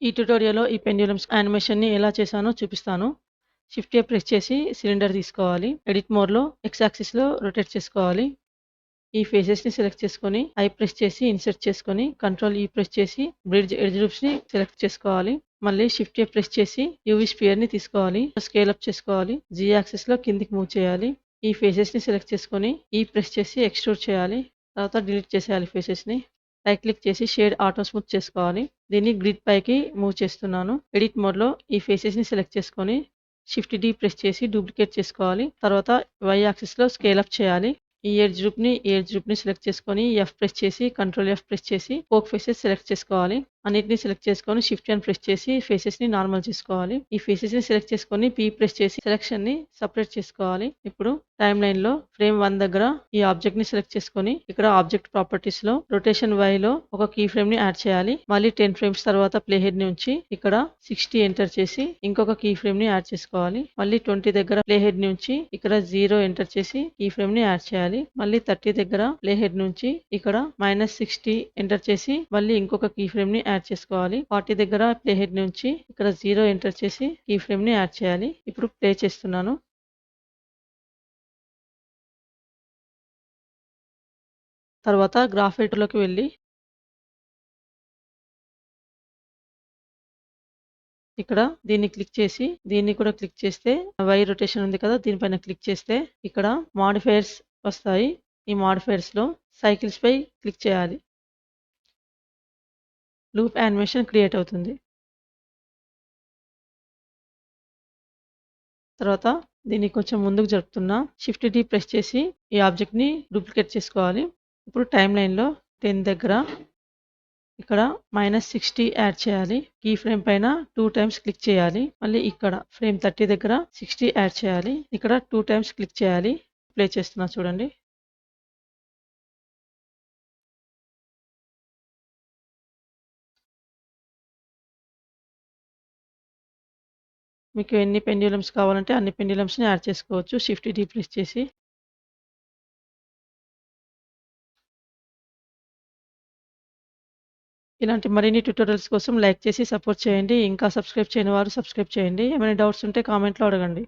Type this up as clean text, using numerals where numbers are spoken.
ఈ ట్యుటోరియల్‌లో ఈ పెండ్యులమ్స్ యానిమేషన్‌ని ఎలా చేశానో చూపిస్తాను. షిఫ్ట్ ఏ ప్రెస్ చేసి సిలిండర్ తీసుకోవాలి. ఎడిట్ మోడ్‌లో ఎక్స్ యాక్సిస్‌లో రొటేట్ చేసుకోవాలి. ఈ ఫేసెస్‌ని సెలెక్ట్ చేసుకొని ఐ ప్రెస్ చేసి ఇన్సర్ట్ చేసుకొని కంట్రోల్ ఈ ప్రెస్ చేసి బ్రిడ్జ్ ఎడ్జ్ లూప్స్‌ని సెలెక్ట్ చేసుకోవాలి. మళ్ళీ షిఫ్ట్ ఏ ప్రెస్ చేసి యూవీ స్పియర్‌ని తీసుకోవాలి. స్కేల్ అప్ చేసుకోవాలి. జీ యాక్సిస్‌లో కిందికి మూవ్ చేయాలి. ఈ ఫేసెస్‌ని సెలెక్ట్ చేసుకొని ఈ ప్రెస్ చేసి ఎక్స్ట్రూడ్ చేయాలి. తర్వాత డిలీట్ చేసేయాలి ఫేసెస్‌ని. రైట్ క్లిక్ చేసి షేడ్ ఆటో స్మూత్ చేసుకోవాలి. దీన్ని గ్రిడ్ పైకి మూవ్ చేస్తున్నాను. ఎడిట్ మోడ్‌లో ఈ ఫేసెస్‌ని సెలెక్ట్ చేసుకొని షిఫ్ట్ డి ప్రెస్ చేసి డూప్లికేట్ చేసుకోవాలి. తర్వాత వై యాక్సిస్‌లో స్కేల్ అప్ చేయాలి. ఈ ఎడ్జ్ గ్రూప్‌ని సెలెక్ట్ చేసుకొని ఎఫ్ ప్రెస్ చేసి కంట్రోల్ ఎఫ్ ప్రెస్ చేసి పోక్ ఫేసెస్ సెలెక్ట్ చేసుకోవాలి. అన్నిటిని సెలెక్ట్ చేసుకొని షిఫ్ట్ అండ్ ప్రెస్ చేసి ఫేసెస్‌ని నార్మల్ చేసుకోవాలి. ఈ ఫేసెస్‌ని సెలెక్ట్ చేసుకొని పీ ప్రెస్ చేసి సెలెక్షన్‌ని సెపరేట్ చేసుకోవాలి. ఇప్పుడు టైమ్ లైన్‌లో ఫ్రేమ్ 1 దగ్గర ఈ ఆబ్జెక్ట్‌ని సెలెక్ట్ చేసుకొని ఇక్కడ ఆబ్జెక్ట్ ప్రాపర్టీస్‌లో రొటేషన్ వైలో ఒక కీ ఫ్రేమ్‌ని యాడ్ చేయాలి. మళ్ళీ 10 ఫ్రేమ్స్ తర్వాత ప్లే హెడ్‌ని ఉంచి ఇక్కడ 60 ఎంటర్ చేసి ఇంకొక కీ ఫ్రేమ్‌ని యాడ్ చేసుకోవాలి. మళ్ళీ 20 దగ్గర ప్లే హెడ్‌ని ఉంచి ఇక్కడ 0 ఎంటర్ చేసి కీ ఫ్రేమ్‌ని యాడ్ చేయాలి. మళ్ళీ 30 దగ్గర ప్లే హెడ్ నుంచి ఇక్కడ -60 ఎంటర్ చేసి మళ్ళీ ఇంకొక కీ ఫ్రేమ్‌ని యాడ్ చేసుకోవాలి. 40 దగ్గర ప్లే హెడ్ నుంచి ఇక్కడ 0 ఎంటర్ చేసి కీ ఫ్రేమ్‌ని యాడ్ చేయాలి. ఇప్పుడు ప్లే చేస్తున్నాను. తర్వాత గ్రాఫ్ ఎడిటర్‌లోకి వెళ్ళి ఇక్కడ దీన్ని క్లిక్ చేసి దీన్ని కూడా క్లిక్ చేస్తే వై రొటేషన్ ఉంది కదా, దీనిపైన క్లిక్ చేస్తే ఇక్కడ మాడిఫైయర్స్ వస్తాయి. ఈ మాడిఫైయర్స్‌లో సైకిల్స్ పై క్లిక్ చేయాలి. లూప్ యానిమేషన్ క్రియేట్ అవుతుంది. తర్వాత దీన్ని కొంచెం ముందుకు జరుపుతున్నా. షిఫ్ట్ డి ప్రెస్ చేసి ఈ ఆబ్జెక్ట్‌ని డూప్లికేట్ చేసుకోవాలి. ఇప్పుడు టైమ్ లైన్‌లో 10 దగ్గర ఇక్కడ -60 యాడ్ చేయాలి. కీ ఫ్రేమ్ పైన 2 టైమ్స్ క్లిక్ చేయాలి. మళ్ళీ ఇక్కడ ఫ్రేమ్ 30 దగ్గర 60 యాడ్ చేయాలి. ఇక్కడ 2 టైమ్స్ క్లిక్ చేయాలి. ప్లే చేస్తున్నా చూడండి. మీకు ఎన్ని పెండ్యులమ్స్ కావాలంటే అన్ని పెండ్యులమ్స్‌ని యాడ్ చేసుకోవచ్చు. షిఫ్ట్ డి ప్రెస్ చేసి. ఇలాంటి మరిన్ని ట్యుటోరియల్స్ కోసం లైక్ చేసి సపోర్ట్ చేయండి. ఇంకా సబ్స్క్రైబ్ చేయని వారు సబ్స్క్రైబ్ చేయండి. ఏమైనా డౌట్స్ ఉంటే కామెంట్‌లో అడగండి.